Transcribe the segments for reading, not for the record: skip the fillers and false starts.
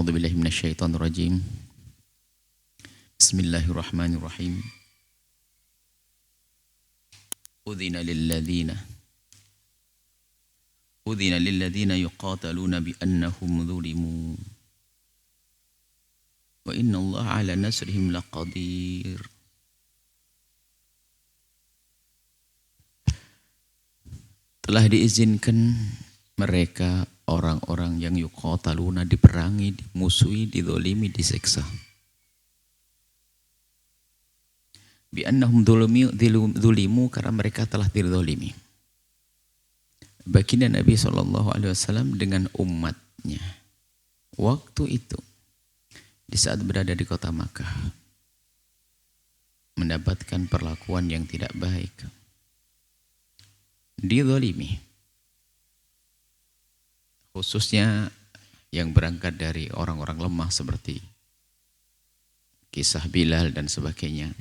A'udzubillahi minasyaitonirrajim. Bismillahirrahmanirrahim. Udzina lilladzina yuqataluna bi annahum zulimu. Wa innallaha 'ala nasrihim laqadir. Telah diizinkan mereka orang-orang yang yuqataluna diperangi, dimusuhi, dizalimi, disiksa. Bi annahum zulimu karena mereka telah dizalimi. Baginda Nabi SAW dengan umatnya waktu itu di saat berada di kota Makkah mendapatkan perlakuan yang tidak baik, dizalimi, khususnya yang berangkat dari orang-orang lemah seperti kisah Bilal dan sebagainya,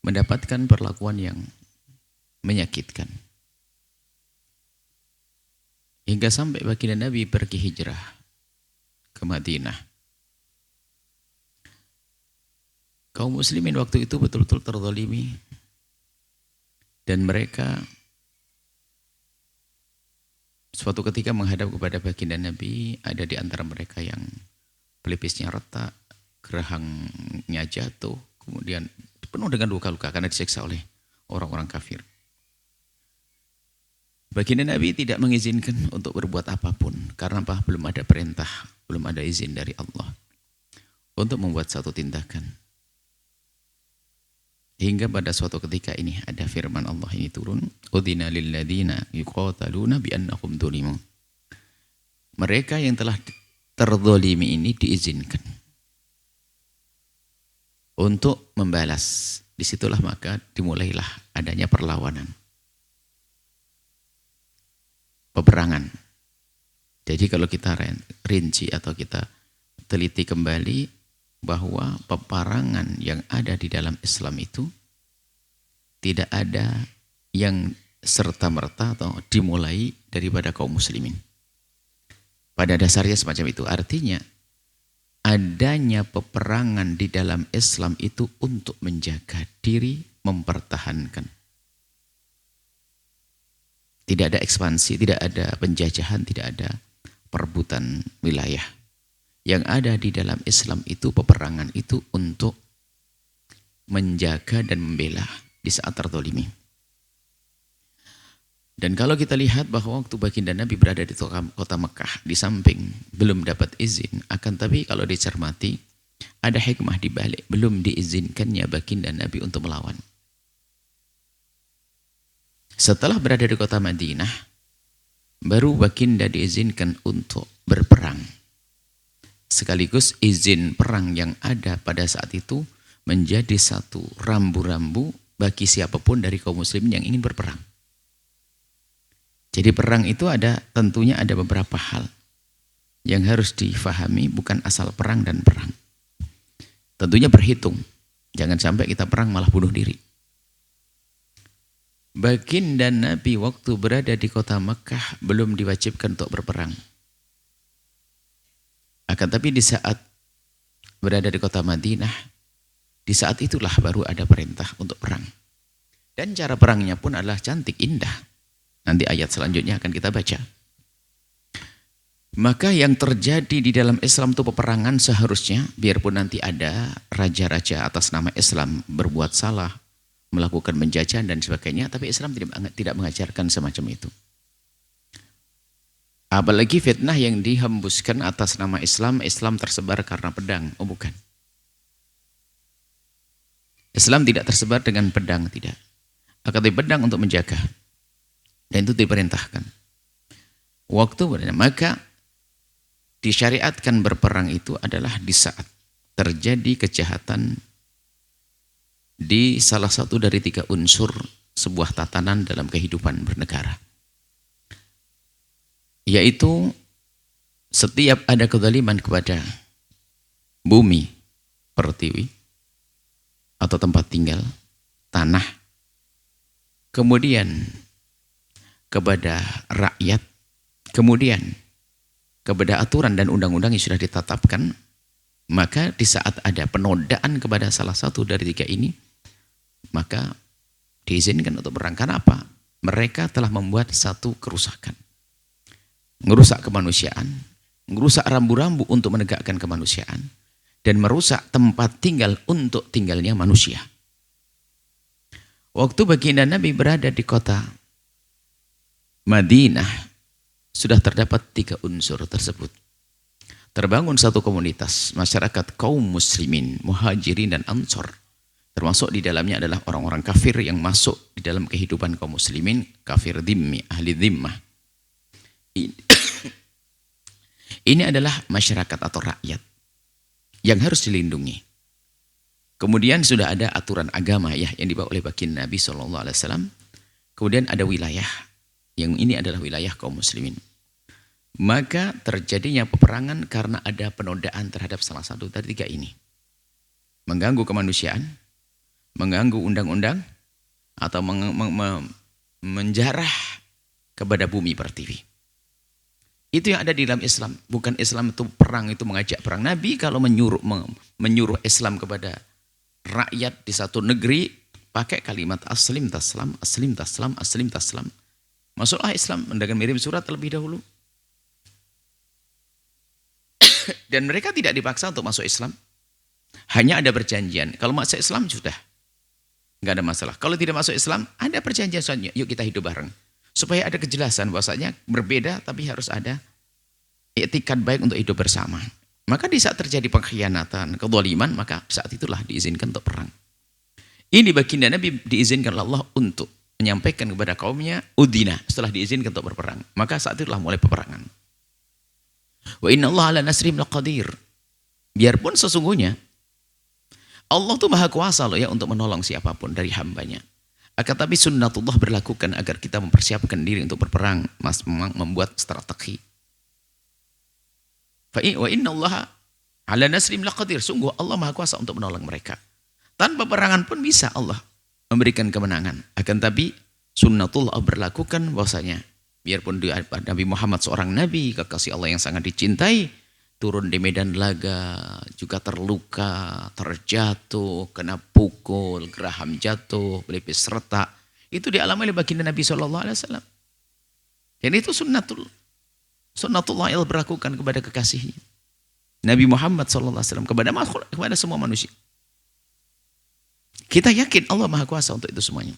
mendapatkan perlakuan yang menyakitkan. Hingga sampai baginda Nabi pergi hijrah ke Madinah. Kaum muslimin waktu itu betul-betul terzalimi dan mereka suatu ketika menghadap kepada baginda Nabi, ada di antara mereka yang pelipisnya retak, gerahangnya jatuh, kemudian penuh dengan luka-luka karena disiksa oleh orang-orang kafir. Baginda Nabi tidak mengizinkan untuk berbuat apapun. Karena apa? Belum ada perintah, belum ada izin dari Allah untuk membuat satu tindakan. Hingga pada suatu ketika ini ada firman Allah ini turun, Udzina lilladzina yuqataluna bi annahum zulimu. Mereka yang telah terzalimi ini diizinkan untuk membalas. Disitulah maka dimulailah adanya perlawanan, peperangan. Jadi kalau kita rinci atau kita teliti kembali bahwa peperangan yang ada di dalam Islam itu tidak ada yang serta-merta atau dimulai daripada kaum muslimin. Pada dasarnya semacam itu. Artinya adanya peperangan di dalam Islam itu untuk menjaga diri, mempertahankan. Tidak ada ekspansi, tidak ada penjajahan, tidak ada perebutan wilayah. Yang ada di dalam Islam itu peperangan itu untuk menjaga dan membela di saat terzalimi. Dan kalau kita lihat bahwa waktu baginda Nabi berada di kota Mekah, di samping belum dapat izin, akan tapi kalau dicermati ada hikmah di balik belum diizinkannya baginda Nabi untuk melawan. Setelah berada di kota Madinah, baru baginda diizinkan untuk berperang. Sekaligus izin perang yang ada pada saat itu menjadi satu rambu-rambu bagi siapapun dari kaum muslimin yang ingin berperang. Jadi perang itu tentunya ada beberapa hal yang harus difahami, bukan asal perang dan perang. Tentunya berhitung, jangan sampai kita perang malah bunuh diri. Baginda Nabi waktu berada di kota Mekah belum diwajibkan untuk berperang. Akan tapi di saat berada di kota Madinah, di saat itulah baru ada perintah untuk perang. Dan cara perangnya pun adalah cantik, indah. Nanti ayat selanjutnya akan kita baca. Maka yang terjadi di dalam Islam itu peperangan seharusnya, biarpun nanti ada raja-raja atas nama Islam berbuat salah, melakukan penjajahan dan sebagainya, tapi Islam tidak mengajarkan semacam itu. Apalagi fitnah yang dihembuskan atas nama Islam, Islam tersebar karena pedang. Oh bukan. Islam tidak tersebar dengan pedang, tidak. Akan tapi pedang untuk menjaga. Dan itu diperintahkan. Waktu berada, maka disyariatkan berperang itu adalah di saat terjadi kejahatan di salah satu dari 3 unsur sebuah tatanan dalam kehidupan bernegara. Yaitu setiap ada kezaliman kepada bumi, pertiwi, atau tempat tinggal, tanah, kemudian kepada rakyat, kemudian kepada aturan dan undang-undang yang sudah ditetapkan, maka di saat ada penodaan kepada salah satu dari tiga ini, maka diizinkan untuk perang. Karena apa? Mereka telah membuat satu kerusakan. Merusak kemanusiaan, merusak rambu-rambu untuk menegakkan kemanusiaan, dan merusak tempat tinggal untuk tinggalnya manusia. Waktu baginda Nabi berada di kota Madinah, sudah terdapat tiga unsur tersebut. Terbangun satu komunitas masyarakat kaum muslimin, muhajirin dan ansor. Termasuk di dalamnya adalah orang-orang kafir yang masuk di dalam kehidupan kaum muslimin, kafir dhimmi, ahli dhimmah. Ini adalah masyarakat atau rakyat yang harus dilindungi. Kemudian sudah ada aturan agama ya yang dibawa oleh baginda Nabi SAW. Kemudian ada wilayah, yang ini adalah wilayah kaum muslimin. Maka terjadinya peperangan karena ada penodaan terhadap salah satu dari tiga ini. Mengganggu kemanusiaan, mengganggu undang-undang, atau menjarah kepada bumi pertiwi. Itu yang ada di dalam Islam. Bukan Islam itu perang, itu mengajak perang. Nabi kalau menyuruh Islam kepada rakyat di satu negeri, pakai kalimat aslim taslam, aslim taslam, aslim taslam. Masuklah Islam dengan mengirim surat terlebih dahulu. Dan mereka tidak dipaksa untuk masuk Islam. Hanya ada perjanjian. Kalau masuk Islam sudah. Nggak ada masalah. Kalau tidak masuk Islam, ada perjanjian soalnya. Yuk kita hidup bareng. Supaya ada kejelasan bahwasanya berbeda tapi harus ada etikat baik untuk hidup bersama. Maka di saat terjadi pengkhianatan, kezaliman, maka saat itulah diizinkan untuk perang. Ini baginda Nabi diizinkan oleh Allah untuk menyampaikan kepada kaumnya, udina, setelah diizinkan untuk berperang. Maka saat itulah mulai peperangan. Wa inna Allah ala nasrihim laqadir. Biarpun sesungguhnya Allah itu maha kuasa loh ya untuk menolong siapapun dari hambanya. Akan tapi sunnatullah berlakukan agar kita mempersiapkan diri untuk berperang, membuat strategi. Wa inna Allah ala nasrihim laqadir. Sungguh Allah maha kuasa untuk menolong mereka. Tanpa peperangan pun bisa Allah memberikan kemenangan. Akan tapi sunnatullah berlakukan bahwasanya biarpun Nabi Muhammad seorang nabi, kekasih Allah yang sangat dicintai, turun di medan laga, juga terluka, terjatuh, kena pukul, geraham jatuh, pelipis retak. Itu dialami oleh baginda Nabi SAW. Dan itu sunnatullah yang berlakukan kepada kekasihnya. Nabi Muhammad SAW kepada semua manusia. Kita yakin Allah Maha Kuasa untuk itu semuanya.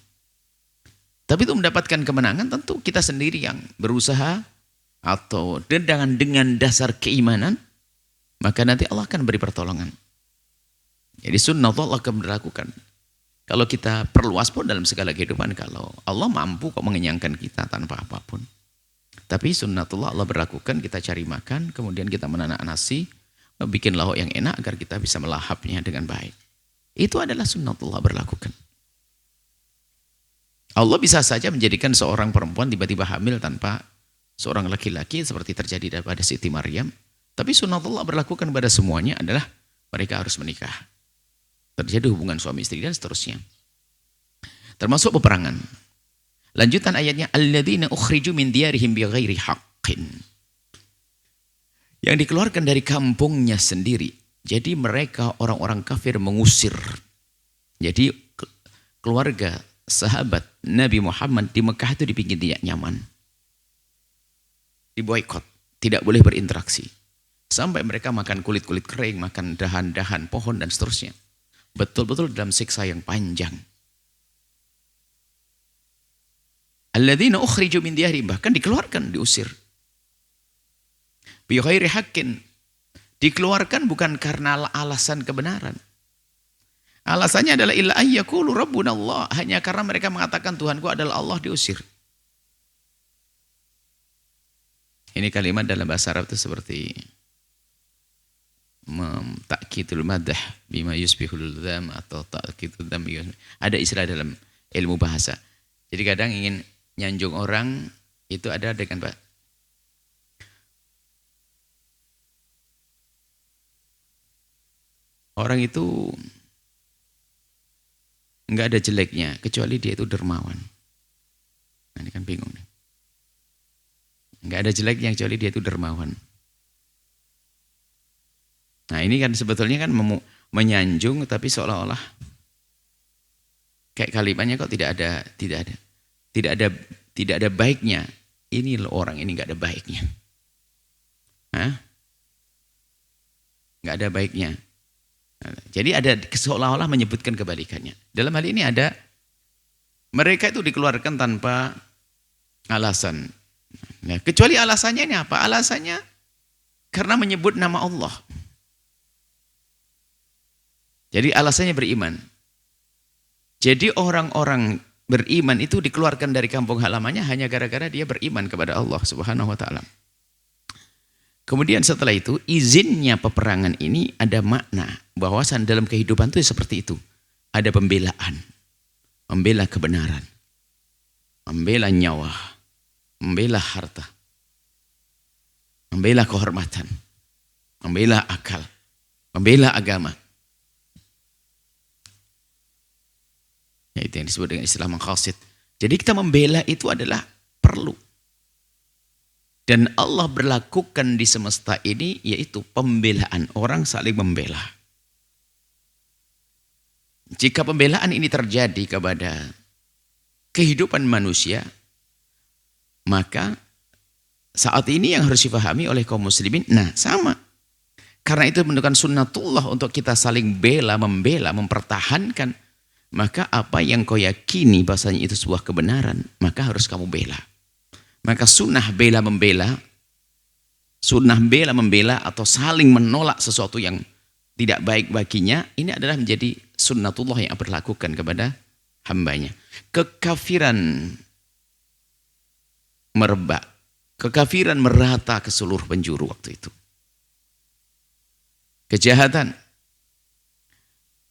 Tapi itu mendapatkan kemenangan tentu kita sendiri yang berusaha atau dengan dasar keimanan, maka nanti Allah akan beri pertolongan. Jadi sunnatullah akan berlakukan. Kalau kita perluas pun dalam segala kehidupan, kalau Allah mampu kok mengenyangkan kita tanpa apapun. Tapi sunnatullah Allah berlakukan, kita cari makan, kemudian kita menanak nasi, bikin lauk yang enak agar kita bisa melahapnya dengan baik. Itu adalah sunnatullah berlakukan. Allah bisa saja menjadikan seorang perempuan tiba-tiba hamil tanpa seorang laki-laki seperti terjadi pada Siti Maryam. Tapi sunnatullah berlakukan pada semuanya adalah mereka harus menikah. Terjadi hubungan suami istri dan seterusnya. Termasuk peperangan. Lanjutan ayatnya, alladzina ukhriju min diyarihim bighairi haqqin. Yang dikeluarkan dari kampungnya sendiri. Jadi mereka orang-orang kafir mengusir. Jadi keluarga sahabat Nabi Muhammad di Mekah itu dibikin tidak nyaman. Diboikot, tidak boleh berinteraksi. Sampai mereka makan kulit-kulit kering, makan dahan-dahan pohon dan seterusnya. Betul-betul dalam siksa yang panjang. Alladzina ukhriju min diyarihim, bahkan dikeluarkan, diusir. Bi ghairi haqqin. Dikeluarkan bukan karena alasan kebenaran. Alasannya adalah illa ayyakulu rabbuna Allah, hanya karena mereka mengatakan Tuhanku adalah Allah, diusir. Ini kalimat dalam bahasa Arab itu seperti ta'kidul madah bima yusbihul dzam atau ta'kidul dzam. Ada istilah dalam ilmu bahasa. Jadi kadang ingin nyanjung orang itu ada dengan orang itu enggak ada jeleknya kecuali dia itu dermawan. Nah, ini kan bingung nih. Enggak ada jeleknya kecuali dia itu dermawan. Nah ini kan sebetulnya kan menyanjung, tapi seolah-olah kayak kalimatnya kok tidak ada baiknya. Ini loh orang ini nggak ada baiknya. Hah? Nggak ada baiknya. Jadi ada seolah-olah menyebutkan kebalikannya. Dalam hal ini ada mereka itu dikeluarkan tanpa alasan. Nah, kecuali alasannya ini apa? Alasannya karena menyebut nama Allah. Jadi alasannya beriman. Jadi orang-orang beriman itu dikeluarkan dari kampung halamannya hanya gara-gara dia beriman kepada Allah Subhanahu wa taala. Kemudian setelah itu izinnya peperangan ini ada makna bahwasan dalam kehidupan itu seperti itu. Ada pembelaan, membela kebenaran, membela nyawa, membela harta, membela kehormatan, membela akal, membela agama. Ya, itu yang disebut dengan istilah maqasid. Jadi kita membela itu adalah perlu. Dan Allah berlakukan di semesta ini yaitu pembelaan, orang saling membela. Jika pembelaan ini terjadi kepada kehidupan manusia, maka saat ini yang harus dipahami oleh kaum muslimin, nah sama. Karena itu menunjukkan sunnatullah untuk kita saling bela, membela, mempertahankan. Maka apa yang kau yakini bahasanya itu sebuah kebenaran, maka harus kamu bela. Maka sunnah bela-membela atau saling menolak sesuatu yang tidak baik baginya, ini adalah menjadi sunnatullah yang berlakukan kepada hambanya. Kekafiran merebak, kekafiran merata ke seluruh penjuru waktu itu. Kejahatan.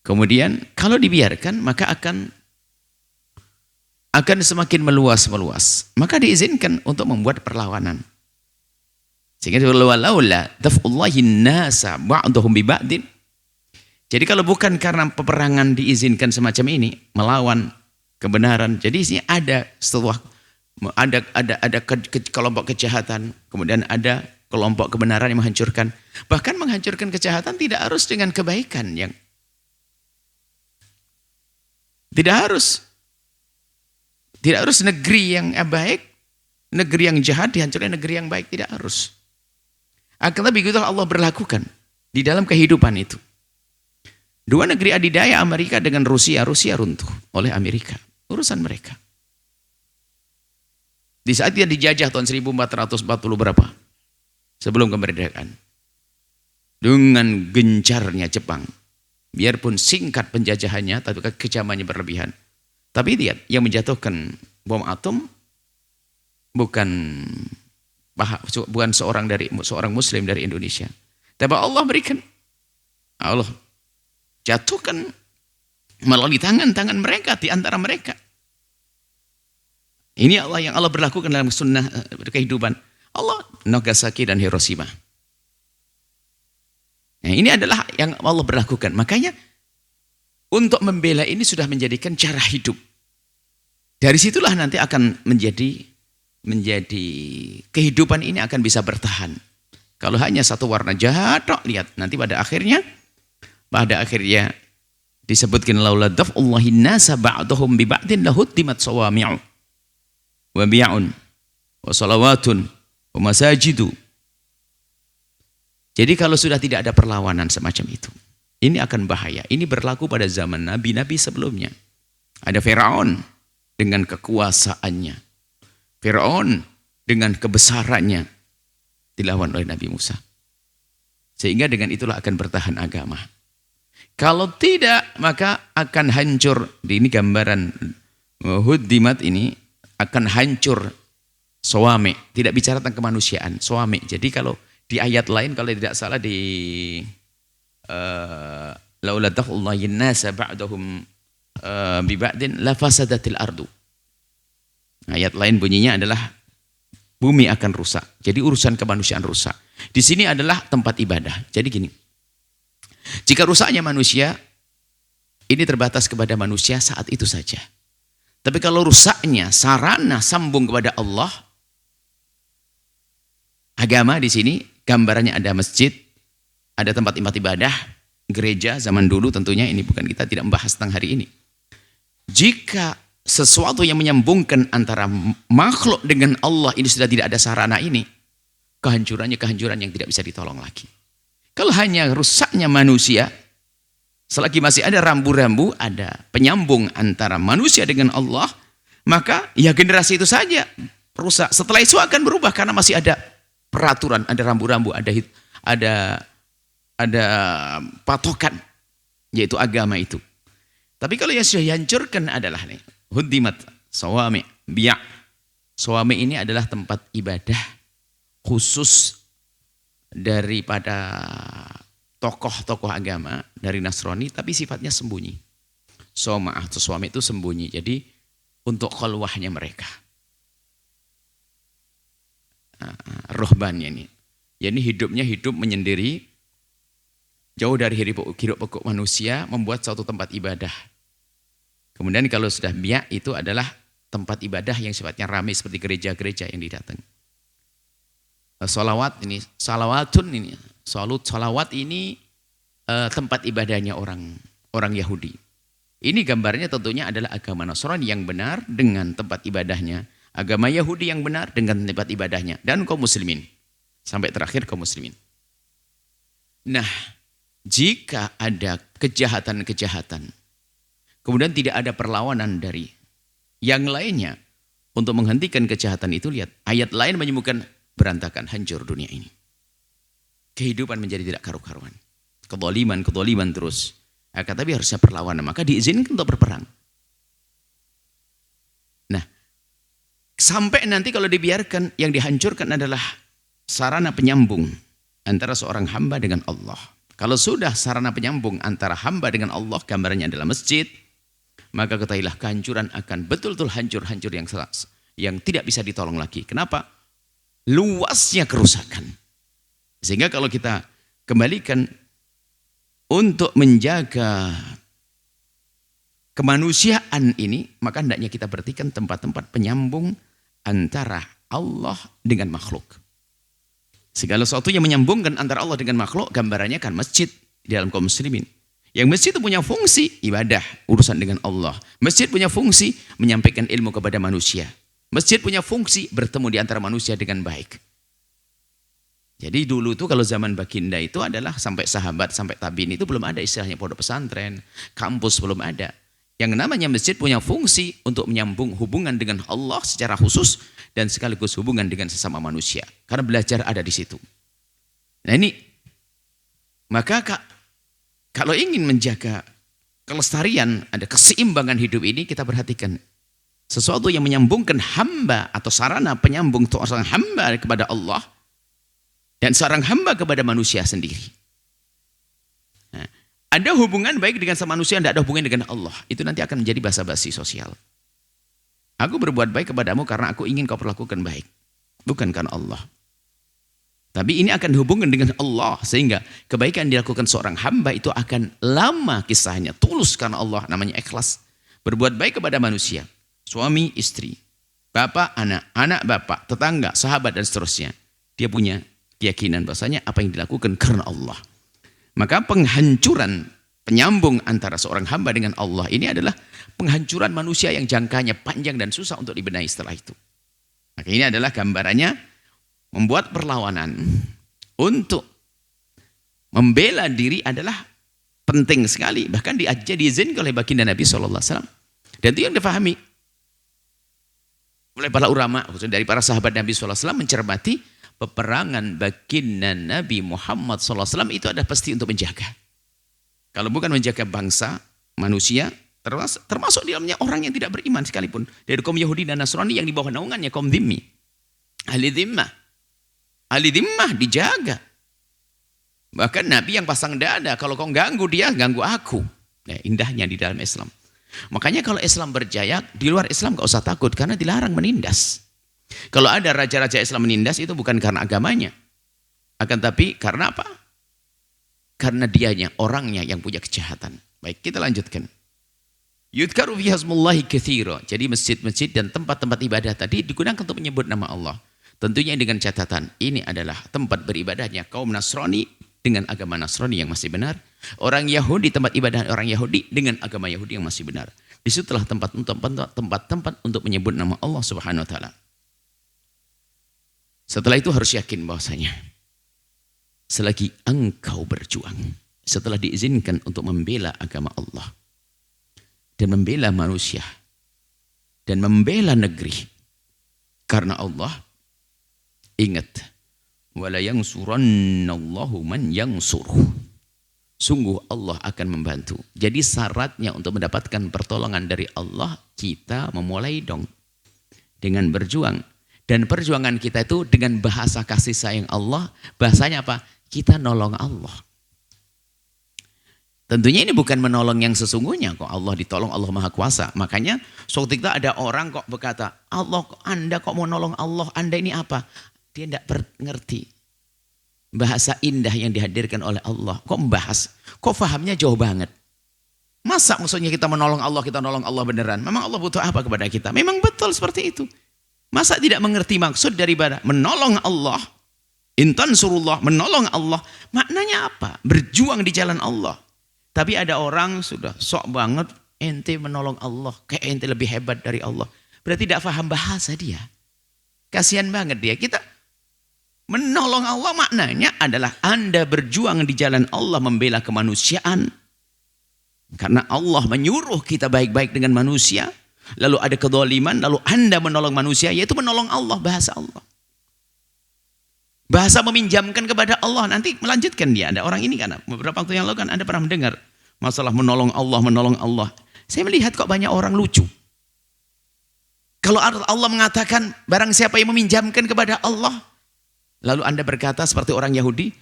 Kemudian kalau dibiarkan maka akan semakin meluas. Maka diizinkan untuk membuat perlawanan. Sehingga walaula daf'ullahi nasa ba'dhum bi ba'din. Jadi kalau bukan karena peperangan diizinkan semacam ini, melawan kebenaran. Jadi isinya ada kelompok kejahatan, kemudian ada kelompok kebenaran yang menghancurkan. Bahkan menghancurkan kejahatan tidak harus dengan kebaikan yang tidak harus negeri yang baik, negeri yang jahat dihancurkan negeri yang baik, tidak harus. Akan tapi begitu Allah berlakukan di dalam kehidupan itu. Dua negeri adidaya Amerika dengan Rusia runtuh oleh Amerika, urusan mereka. Di saat dia dijajah tahun 1440 berapa? Sebelum kemerdekaan. Dengan gencarnya Jepang. Biarpun singkat penjajahannya, tapi kecamannya berlebihan. Tapi lihat, yang menjatuhkan bom atom bukan seorang muslim dari Indonesia. Tapi Allah berikan. Allah jatuhkan melalui tangan mereka, di antara mereka. Ini Allah yang Allah berlakukan dalam sunnah kehidupan. Allah, Nagasaki dan Hiroshima. Nah, ini adalah yang Allah berlakukan. Makanya untuk membela ini sudah menjadikan cara hidup. Dari situlah nanti akan menjadi kehidupan ini akan bisa bertahan. Kalau hanya satu warna jahat, lihat nanti pada akhirnya disebutkan laula daf'ullahi nasa ba'dhum bi ba'din lahuddimat sawami'u wa bi'un wa salawatun wa masajidu. Jadi kalau sudah tidak ada perlawanan semacam itu, ini akan bahaya. Ini berlaku pada zaman nabi-nabi sebelumnya. Ada Firaun dengan kekuasaannya. Firaun dengan kebesarannya dilawan oleh Nabi Musa. Sehingga dengan itulah akan bertahan agama. Kalau tidak, maka akan hancur. Ini gambaran huddimat ini akan hancur sawami. Tidak bicara tentang kemanusiaan, sawami. Jadi kalau di ayat lain kalau tidak salah di laula daf'ullahi nasa ba'dahum bi ba'din la fasadatil ardu. Ayat lain bunyinya adalah bumi akan rusak. Jadi urusan kemanusiaan rusak. Di sini adalah tempat ibadah. Jadi gini. Jika rusaknya manusia ini terbatas kepada manusia saat itu saja. Tapi kalau rusaknya sarana sambung kepada Allah, agama di sini gambarannya ada masjid, ada tempat-tempat ibadah, gereja zaman dulu tentunya, ini bukan, kita tidak membahas tentang hari ini. Jika sesuatu yang menyambungkan antara makhluk dengan Allah ini sudah tidak ada sarana ini, kehancurannya kehancuran yang tidak bisa ditolong lagi. Kalau hanya rusaknya manusia, selagi masih ada rambu-rambu, ada penyambung antara manusia dengan Allah, maka ya generasi itu saja rusak. Setelah itu akan berubah karena masih ada peraturan, ada rambu-rambu, ada patokan, yaitu agama itu. Tapi kalau yang sudah dihancurkan adalah nih, hudimat sawami biya. Sawami ini adalah tempat ibadah khusus daripada tokoh-tokoh agama dari Nasrani, tapi sifatnya sembunyi. Soma atau suami itu sembunyi, jadi untuk khalwahnya mereka. Rohbannya ini, jadi hidupnya hidup menyendiri, jauh dari hiruk pikuk manusia, membuat suatu tempat ibadah. Kemudian kalau sudah biya, itu adalah tempat ibadah yang sifatnya ramai seperti gereja-gereja yang didatangi. Salawat ini, salawatun ini, salawat ini tempat ibadahnya orang Yahudi. Ini gambarnya tentunya adalah agama Nasrani yang benar dengan tempat ibadahnya, agama Yahudi yang benar dengan tempat ibadahnya, dan kaum muslimin. Sampai terakhir kaum muslimin. Nah, jika ada kejahatan-kejahatan, kemudian tidak ada perlawanan dari yang lainnya untuk menghentikan kejahatan itu, lihat, ayat lain menyebutkan berantakan, hancur dunia ini. Kehidupan menjadi tidak karu-karuan. Kezaliman terus. Tapi harusnya perlawanan, maka diizinkan untuk berperang. Nah, sampai nanti kalau dibiarkan, yang dihancurkan adalah sarana penyambung antara seorang hamba dengan Allah. Kalau sudah sarana penyambung antara hamba dengan Allah, gambarannya adalah masjid, maka ketahuilah kehancuran akan betul-betul hancur yang tidak bisa ditolong lagi. Kenapa? Luasnya kerusakan. Sehingga kalau kita kembalikan untuk menjaga kemanusiaan ini, maka hendaknya kita perhatikan tempat-tempat penyambung antara Allah dengan makhluk. Segala sesuatu yang menyambungkan antara Allah dengan makhluk, gambarannya kan masjid di dalam kaum muslimin. Yang masjid itu punya fungsi ibadah, urusan dengan Allah. Masjid punya fungsi menyampaikan ilmu kepada manusia. Masjid punya fungsi bertemu di antara manusia dengan baik. Jadi dulu tuh kalau zaman baginda itu adalah sampai sahabat, sampai tabiin itu belum ada istilahnya pondok pesantren, kampus belum ada. Yang namanya masjid punya fungsi untuk menyambung hubungan dengan Allah secara khusus dan sekaligus hubungan dengan sesama manusia. Karena belajar ada di situ. Nah ini, maka kalau ingin menjaga kelestarian, ada keseimbangan hidup ini, kita perhatikan sesuatu yang menyambungkan hamba atau sarana penyambung seorang hamba kepada Allah dan seorang hamba kepada manusia sendiri. Nah, ada hubungan baik dengan sama manusia, tidak ada hubungan dengan Allah. Itu nanti akan menjadi basa-basi sosial. Aku berbuat baik kepadamu karena aku ingin kau perlakukan baik. Bukan karena Allah. Tapi ini akan hubungan dengan Allah. Sehingga kebaikan dilakukan seorang hamba itu akan lama kisahnya. Tulus karena Allah, namanya ikhlas. Berbuat baik kepada manusia. Suami, istri. Bapak, anak bapak, tetangga, sahabat dan seterusnya. Dia punya keyakinan bahasanya apa yang dilakukan karena Allah. Maka penghancuran penyambung antara seorang hamba dengan Allah ini adalah penghancuran manusia yang jangkanya panjang dan susah untuk dibenahi setelah itu. Maka ini adalah gambarannya membuat perlawanan untuk membela diri adalah penting sekali. Bahkan diizinkan oleh baginda Nabi SAW. Dan itu yang difahami oleh para ulama, khususnya dari para sahabat Nabi SAW mencermati peperangan baginda Nabi Muhammad SAW itu ada pasti untuk menjaga. Kalau bukan menjaga bangsa, manusia, termasuk di dalamnya orang yang tidak beriman sekalipun. Dari kaum Yahudi dan Nasrani yang di bawah naungannya kaum dhimmi. Ahli dhimmah. Ahli dhimmah dijaga. Bahkan Nabi yang pasang dada, kalau kau ganggu dia, ganggu aku. Nah, indahnya di dalam Islam. Makanya kalau Islam berjaya, di luar Islam gak usah takut, karena dilarang menindas. Kalau ada raja-raja Islam menindas itu bukan karena agamanya. Akan tapi karena apa? Karena dianya, orangnya yang punya kejahatan. Baik, kita lanjutkan. Yudkaru fi hasmullahi katsira. Jadi masjid-masjid dan tempat-tempat ibadah tadi digunakan untuk menyebut nama Allah. Tentunya dengan catatan ini adalah tempat beribadahnya kaum Nasrani dengan agama Nasrani yang masih benar. Orang Yahudi, tempat ibadah orang Yahudi dengan agama Yahudi yang masih benar. Disitulah tempat-tempat untuk menyebut nama Allah Subhanahu wa taala. Setelah itu harus yakin bahwasanya selagi engkau berjuang, setelah diizinkan untuk membela agama Allah dan membela manusia dan membela negeri karena Allah, ingat, wala yansurannallahu man yansuruh. Sungguh Allah akan membantu. Jadi syaratnya untuk mendapatkan pertolongan dari Allah, kita memulai dong dengan berjuang. Dan perjuangan kita itu dengan bahasa kasih sayang Allah. Bahasanya apa? Kita nolong Allah. Tentunya ini bukan menolong yang sesungguhnya. Kok Allah ditolong, Allah Maha Kuasa. Makanya suatu ketika ada orang kok berkata, Allah, Anda kok mau nolong Allah? Anda ini apa? Dia tidak ngerti bahasa indah yang dihadirkan oleh Allah. Kok membahas? Kok fahamnya jauh banget? Masa maksudnya kita menolong Allah, kita nolong Allah beneran? Memang Allah butuh apa kepada kita? Memang betul seperti itu. Masa tidak mengerti maksud daripada menolong Allah? Intan surullah, menolong Allah. Maknanya apa? Berjuang di jalan Allah. Tapi ada orang sudah sok banget, ente menolong Allah. Kayak ente lebih hebat dari Allah. Berarti tidak paham bahasa dia. Kasihan banget dia. Kita menolong Allah maknanya adalah Anda berjuang di jalan Allah membela kemanusiaan. Karena Allah menyuruh kita baik-baik dengan manusia. Lalu ada kedzaliman, lalu Anda menolong manusia, yaitu menolong Allah, bahasa Allah. Bahasa meminjamkan kepada Allah, nanti melanjutkan dia. Ada orang ini kan, beberapa waktu yang lalu kan Anda pernah mendengar masalah menolong Allah, menolong Allah. Saya melihat kok banyak orang lucu. Kalau Allah mengatakan barang siapa yang meminjamkan kepada Allah, lalu Anda berkata seperti orang Yahudi,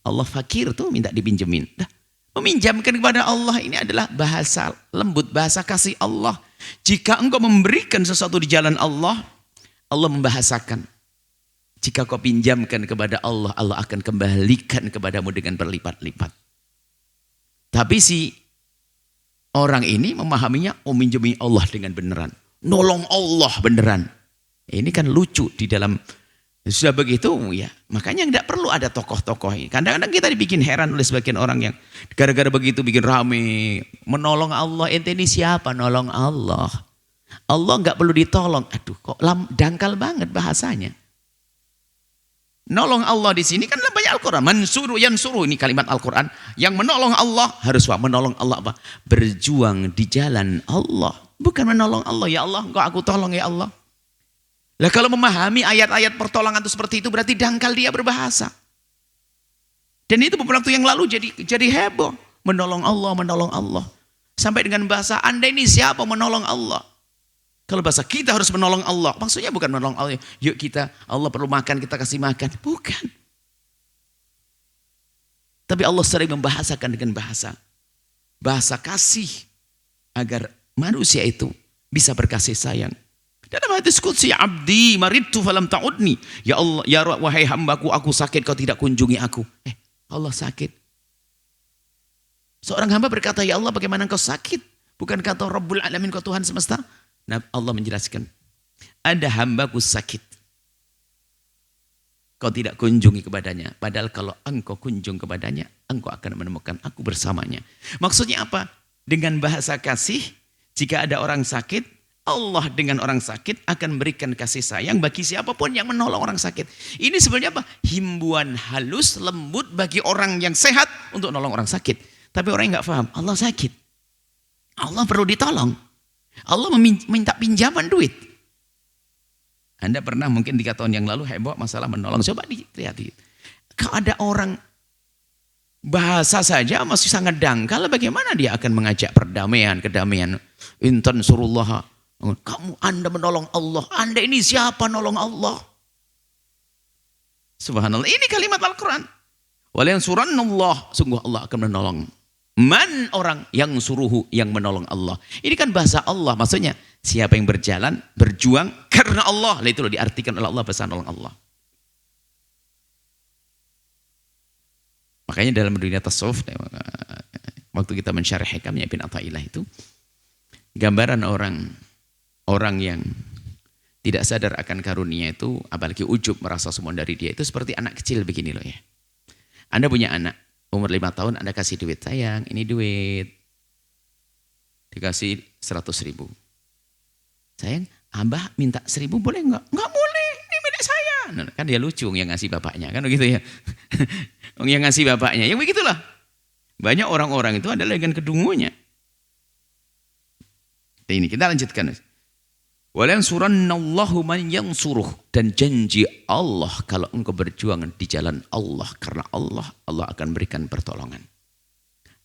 Allah fakir tuh minta dipinjemin. Dah, meminjamkan kepada Allah ini adalah bahasa lembut, bahasa kasih Allah. Jika engkau memberikan sesuatu di jalan Allah, Allah membahasakan. Jika kau pinjamkan kepada Allah, Allah akan kembalikan kepadamu dengan berlipat-lipat. Tapi si orang ini memahaminya, oh minjemi Allah dengan beneran. Nolong Allah beneran. Ini kan lucu di dalam. Sudah begitu ya, makanya tidak perlu ada tokoh-tokoh ini. Kadang-kadang kita dibikin heran oleh sebagian orang yang gara-gara begitu bikin rame. Menolong Allah, ente ini siapa nolong Allah? Allah nggak perlu ditolong. Aduh, kok dangkal banget bahasanya. Nolong Allah di sini kan banyak Al-Quran. Mansuru yansuru, ini kalimat Al-Quran. Yang menolong Allah harus menolong Allah apa? Berjuang di jalan Allah. Bukan menolong Allah, ya Allah, kok aku tolong ya Allah. Lah kalau memahami ayat-ayat pertolongan itu seperti itu berarti dangkal dia berbahasa. Dan itu beberapa waktu yang lalu jadi heboh. Menolong Allah, menolong Allah. Sampai dengan bahasa Anda ini siapa menolong Allah? Kalau bahasa kita harus menolong Allah. Maksudnya bukan menolong Allah. Yuk kita, Allah perlu makan, kita kasih makan. Bukan. Tapi Allah sering membahasakan dengan bahasa. Bahasa kasih. Agar manusia itu bisa berkasih sayang. Dalam hadis qudsi, abdi maridtu falam ta'udni. Ya Allah, ya wahai hambaku, aku sakit, kau tidak kunjungi aku. Allah sakit. Seorang hamba berkata, ya Allah bagaimana kau sakit? Bukan kata Rabbul Alamin, kau Tuhan semesta? Nah, Allah menjelaskan, ada hambaku sakit. Kau tidak kunjungi kepadanya. Padahal kalau engkau kunjung kepadanya, engkau akan menemukan aku bersamanya. Maksudnya apa? Dengan bahasa kasih, jika ada orang sakit, Allah dengan orang sakit akan memberikan kasih sayang bagi siapapun yang menolong orang sakit. Ini sebenarnya apa? Himbuan halus, lembut bagi orang yang sehat untuk menolong orang sakit. Tapi orang yang nggak paham, Allah sakit. Allah perlu ditolong. Allah minta pinjaman duit. Anda pernah mungkin 3 tahun yang lalu heboh masalah menolong. Coba dilihat. Kalau ada orang bahasa saja masih sangat dangkal, bagaimana dia akan mengajak perdamaian, kedamaian. Intan surullah. Kamu Anda menolong Allah. Anda ini siapa nolong Allah? Subhanallah. Ini kalimat Al-Quran. Wala yansurannallah. Sungguh Allah akan menolong. Man orang yang suruhu yang menolong Allah. Ini kan bahasa Allah. Maksudnya siapa yang berjalan, berjuang karena Allah. Itu loh diartikan oleh Allah bahasa nolong Allah. Makanya dalam dunia tasawuf, waktu kita mensyarah hikamnya Ibn Athaillah itu, gambaran orang yang tidak sadar akan karunia itu, apalagi ujub merasa semua dari dia, itu seperti anak kecil begini loh ya. Anda punya anak, umur 5 tahun Anda kasih duit, sayang ini duit. Dikasih 100.000. Sayang, Abah minta 1.000 boleh enggak? Enggak boleh, ini milik saya. Nah, kan dia lucu yang ngasih bapaknya, kan begitu ya. Yang ngasih bapaknya, yang begitulah. Banyak orang-orang itu adalah dengan kedungunya. Ini kita lanjutkan. Walansurannallahu man yansuruh, dan janji Allah kalau engkau berjuang di jalan Allah karena Allah akan berikan pertolongan.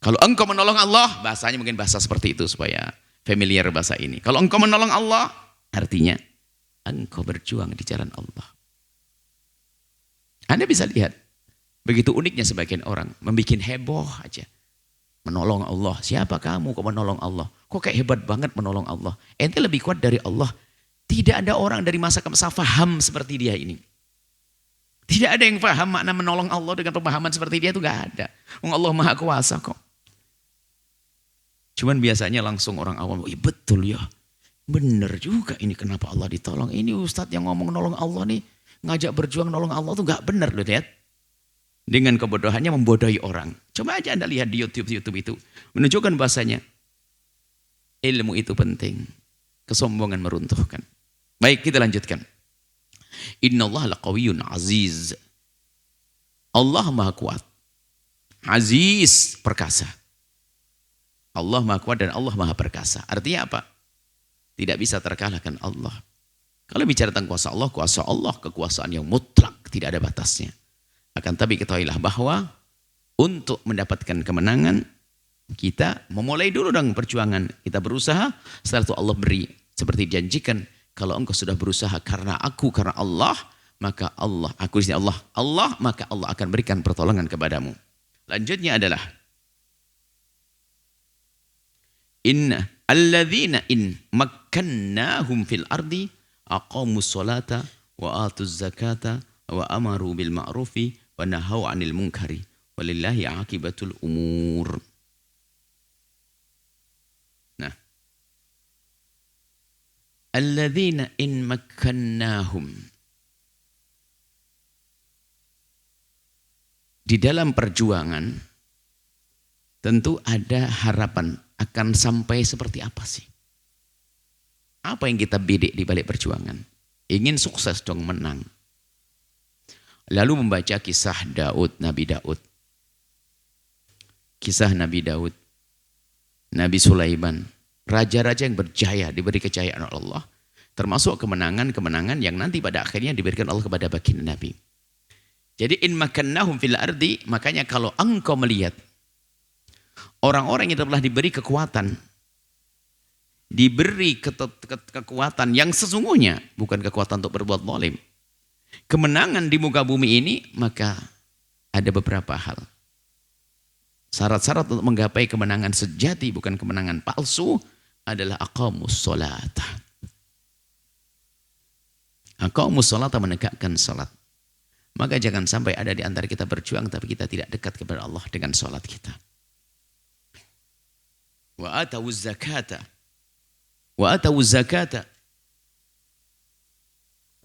Kalau engkau menolong Allah, bahasanya mungkin bahasa seperti itu supaya familiar bahasa ini. Kalau engkau menolong Allah, artinya engkau berjuang di jalan Allah. Anda bisa lihat, begitu uniknya sebagian orang membuat heboh aja. Menolong Allah. Siapa kamu kok menolong Allah? Kok kayak hebat banget menolong Allah? Ente lebih kuat dari Allah. Tidak ada orang dari masa ke masa faham seperti dia ini. Tidak ada yang faham makna menolong Allah dengan pemahaman seperti dia, itu gak ada. Allah Maha Kuasa kok. Cuman biasanya langsung orang awam, betul ya. Bener juga ini kenapa Allah ditolong. Ini Ustadz yang ngomong nolong Allah nih, ngajak berjuang nolong Allah tuh gak bener loh, lihat. Dengan kebodohannya membodohi orang. Coba aja Anda lihat di YouTube itu. Menunjukkan bahasanya. Ilmu itu penting. Kesombongan meruntuhkan. Baik, kita lanjutkan. Innallaha laqawiyyun aziz. Allah Maha Kuat. Aziz, perkasa. Allah Maha Kuat dan Allah Maha Perkasa. Artinya apa? Tidak bisa terkalahkan Allah. Kalau bicara tentang kuasa Allah kekuasaan yang mutlak, tidak ada batasnya. Akan tapi ketahuilah bahwa untuk mendapatkan kemenangan, kita memulai dulu dengan perjuangan. Kita berusaha, setelah itu Allah beri. Seperti dijanjikan, kalau engkau sudah berusaha karena aku, karena Allah, maka Allah, aku di sini Allah, maka Allah akan berikan pertolongan kepadamu. Lanjutnya adalah, Inna alladzina in makkannahum fil ardi aqamus salata wa atuz zakata wa amaru bil ma'rufi wa nahau 'anil munkari walillahi 'aqibatul umur. Nah, alladzina in makkannahum, di dalam perjuangan tentu ada harapan akan sampai seperti apa sih? Apa yang kita bidik di balik perjuangan? Ingin sukses dong, menang. Lalu membaca kisah Nabi Daud. Kisah Nabi Daud, Nabi Sulaiman, raja-raja yang berjaya, diberi kejayaan oleh Allah. Termasuk kemenangan-kemenangan yang nanti pada akhirnya diberikan Allah kepada baginda Nabi. Jadi in makannahum fil ardi, makanya kalau engkau melihat orang-orang yang telah diberi kekuatan, diberi kekuatan yang sesungguhnya, bukan kekuatan untuk berbuat zalim. Kemenangan di muka bumi ini, maka ada beberapa hal. Syarat-syarat untuk menggapai kemenangan sejati, bukan kemenangan palsu, adalah aqamus sholat. Aqamus sholat, menegakkan sholat. Maka jangan sampai ada di antara kita berjuang, tapi kita tidak dekat kepada Allah dengan sholat kita. Wa atawuz zakata. Wa atawuz zakata.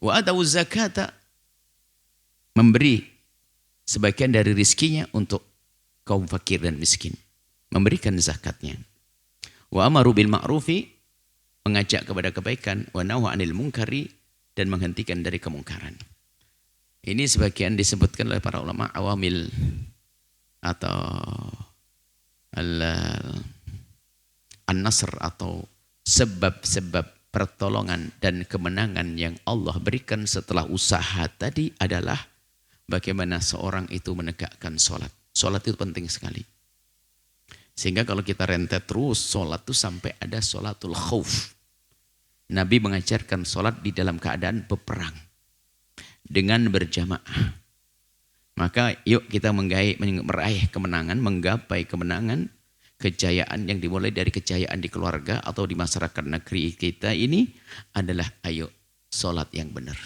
Wa atawuz zakata, memberi sebagian dari rizkinya untuk kaum fakir dan miskin. Memberikan zakatnya. Wa amaru bil ma'rufi, mengajak kepada kebaikan. Wa nahu 'anil munkari, dan menghentikan dari kemungkaran. Ini sebagian disebutkan oleh para ulama awamil atau an-nasr, atau sebab-sebab pertolongan dan kemenangan yang Allah berikan setelah usaha tadi adalah bagaimana seorang itu menegakkan sholat. Sholat itu penting sekali. Sehingga kalau kita rentet terus sholat itu sampai ada sholatul khauf. Nabi mengajarkan sholat di dalam keadaan peperang dengan berjamaah. Maka yuk kita meraih kemenangan, menggapai kemenangan, kejayaan yang dimulai dari kejayaan di keluarga atau di masyarakat negeri kita ini adalah ayo sholat yang benar.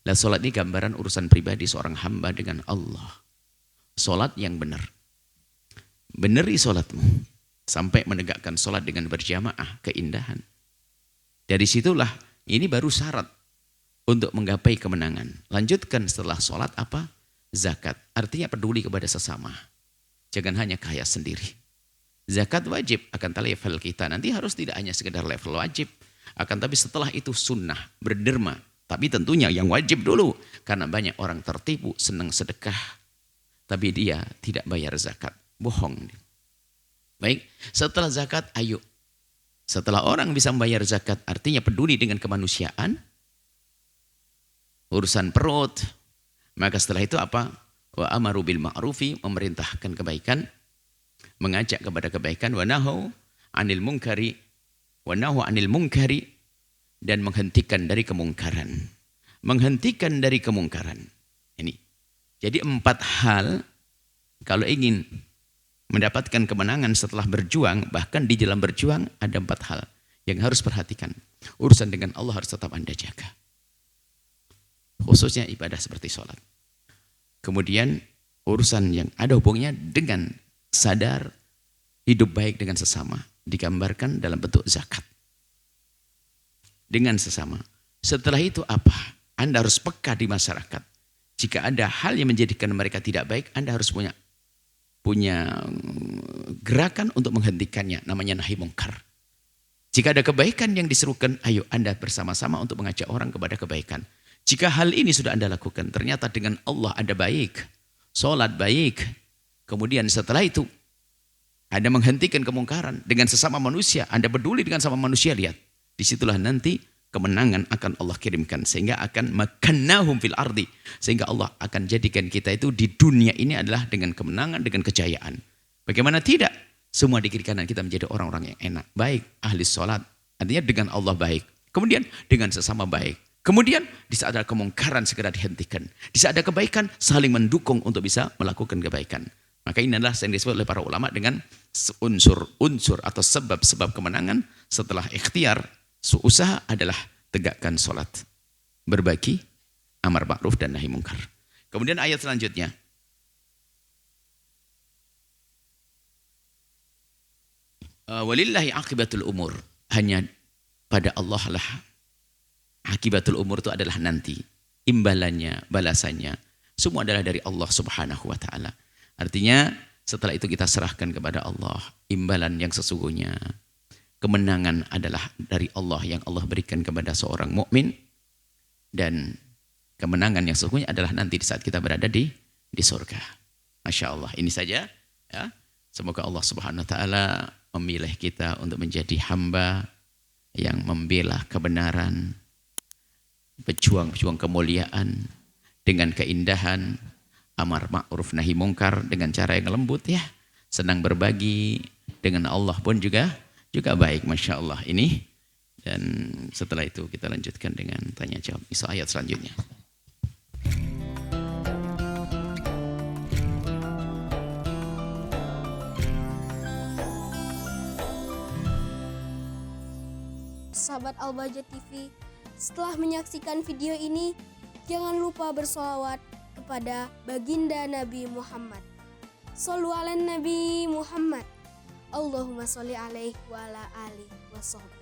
Lah sholat ini gambaran urusan pribadi seorang hamba dengan Allah. Sholat yang benar. Beneri sholatmu sampai menegakkan sholat dengan berjamaah, keindahan. Dari situlah ini baru syarat untuk menggapai kemenangan. Lanjutkan setelah sholat apa? Zakat. artinya peduli kepada sesama. Jangan hanya kaya sendiri. Zakat wajib, akan tapi level kita nanti harus tidak hanya sekedar level wajib, akan tapi setelah itu sunnah, berderma. Tapi tentunya yang wajib dulu, karena banyak orang tertipu, senang sedekah, tapi dia tidak bayar zakat. Bohong. Baik, setelah zakat, ayo. Setelah orang bisa membayar zakat, artinya peduli dengan kemanusiaan, urusan perut, maka setelah itu apa? Wa amaru bil ma'rufi, memerintahkan kebaikan, mengajak kepada kebaikan, wa nahu anil munkari, dan menghentikan dari kemungkaran. Menghentikan dari kemungkaran. Ini. Jadi 4 hal kalau ingin mendapatkan kemenangan setelah berjuang, bahkan di dalam berjuang ada 4 hal yang harus perhatikan. Urusan dengan Allah harus tetap Anda jaga. Khususnya ibadah seperti sholat. Kemudian urusan yang ada hubungannya dengan sadar hidup baik dengan sesama. Digambarkan dalam bentuk zakat. Dengan sesama. Setelah itu apa? Anda harus peka di masyarakat. Jika ada hal yang menjadikan mereka tidak baik, Anda harus punya gerakan untuk menghentikannya. Namanya nahi mungkar. Jika ada kebaikan yang diserukan, ayo Anda bersama-sama untuk mengajak orang kepada kebaikan. Jika hal ini sudah Anda lakukan, ternyata dengan Allah Anda baik. Sholat baik. Kemudian setelah itu, Anda menghentikan kemungkaran dengan sesama manusia. Anda peduli dengan sama manusia, lihat. Disitulah nanti kemenangan akan Allah kirimkan. Sehingga akan makannahum fil ardi. Sehingga Allah akan jadikan kita itu di dunia ini adalah dengan kemenangan, dengan kejayaan. Bagaimana tidak? Semua di kiri kanan kita menjadi orang-orang yang enak. Baik, ahli sholat. Artinya dengan Allah baik. Kemudian dengan sesama baik. Kemudian di saat ada kemungkaran segera dihentikan. Di saat ada kebaikan saling mendukung untuk bisa melakukan kebaikan. Maka ini adalah yang disebut oleh para ulama dengan unsur-unsur atau sebab-sebab kemenangan setelah ikhtiar. Usaha adalah tegakkan sholat. Berbagi, amar ma'ruf dan nahi mungkar. Kemudian ayat selanjutnya. Walillahi akibatul umur. Hanya pada Allah lah akibatul umur itu adalah nanti. Imbalannya, balasannya. Semua adalah dari Allah subhanahu wa ta'ala. Artinya setelah itu kita serahkan kepada Allah. Imbalan yang sesungguhnya. Kemenangan adalah dari Allah yang Allah berikan kepada seorang mukmin. Dan kemenangan yang sesungguhnya adalah nanti di saat kita berada di surga. Masya Allah. Ini saja. Ya. Semoga Allah subhanahu wa ta'ala memilih kita untuk menjadi hamba yang membela kebenaran, pejuang-pejuang kemuliaan dengan keindahan, amar ma'ruf nahi mungkar dengan cara yang lembut ya, senang berbagi dengan Allah pun juga baik, Masya Allah ini. Dan setelah itu kita lanjutkan dengan tanya jawab ayat selanjutnya. Sahabat Al-Bahjah TV, setelah menyaksikan video ini, jangan lupa bersolawat kepada baginda Nabi Muhammad. Shollu ala Nabi Muhammad. Allahumma sholli alaihi wa ala alihi wa sahbihi.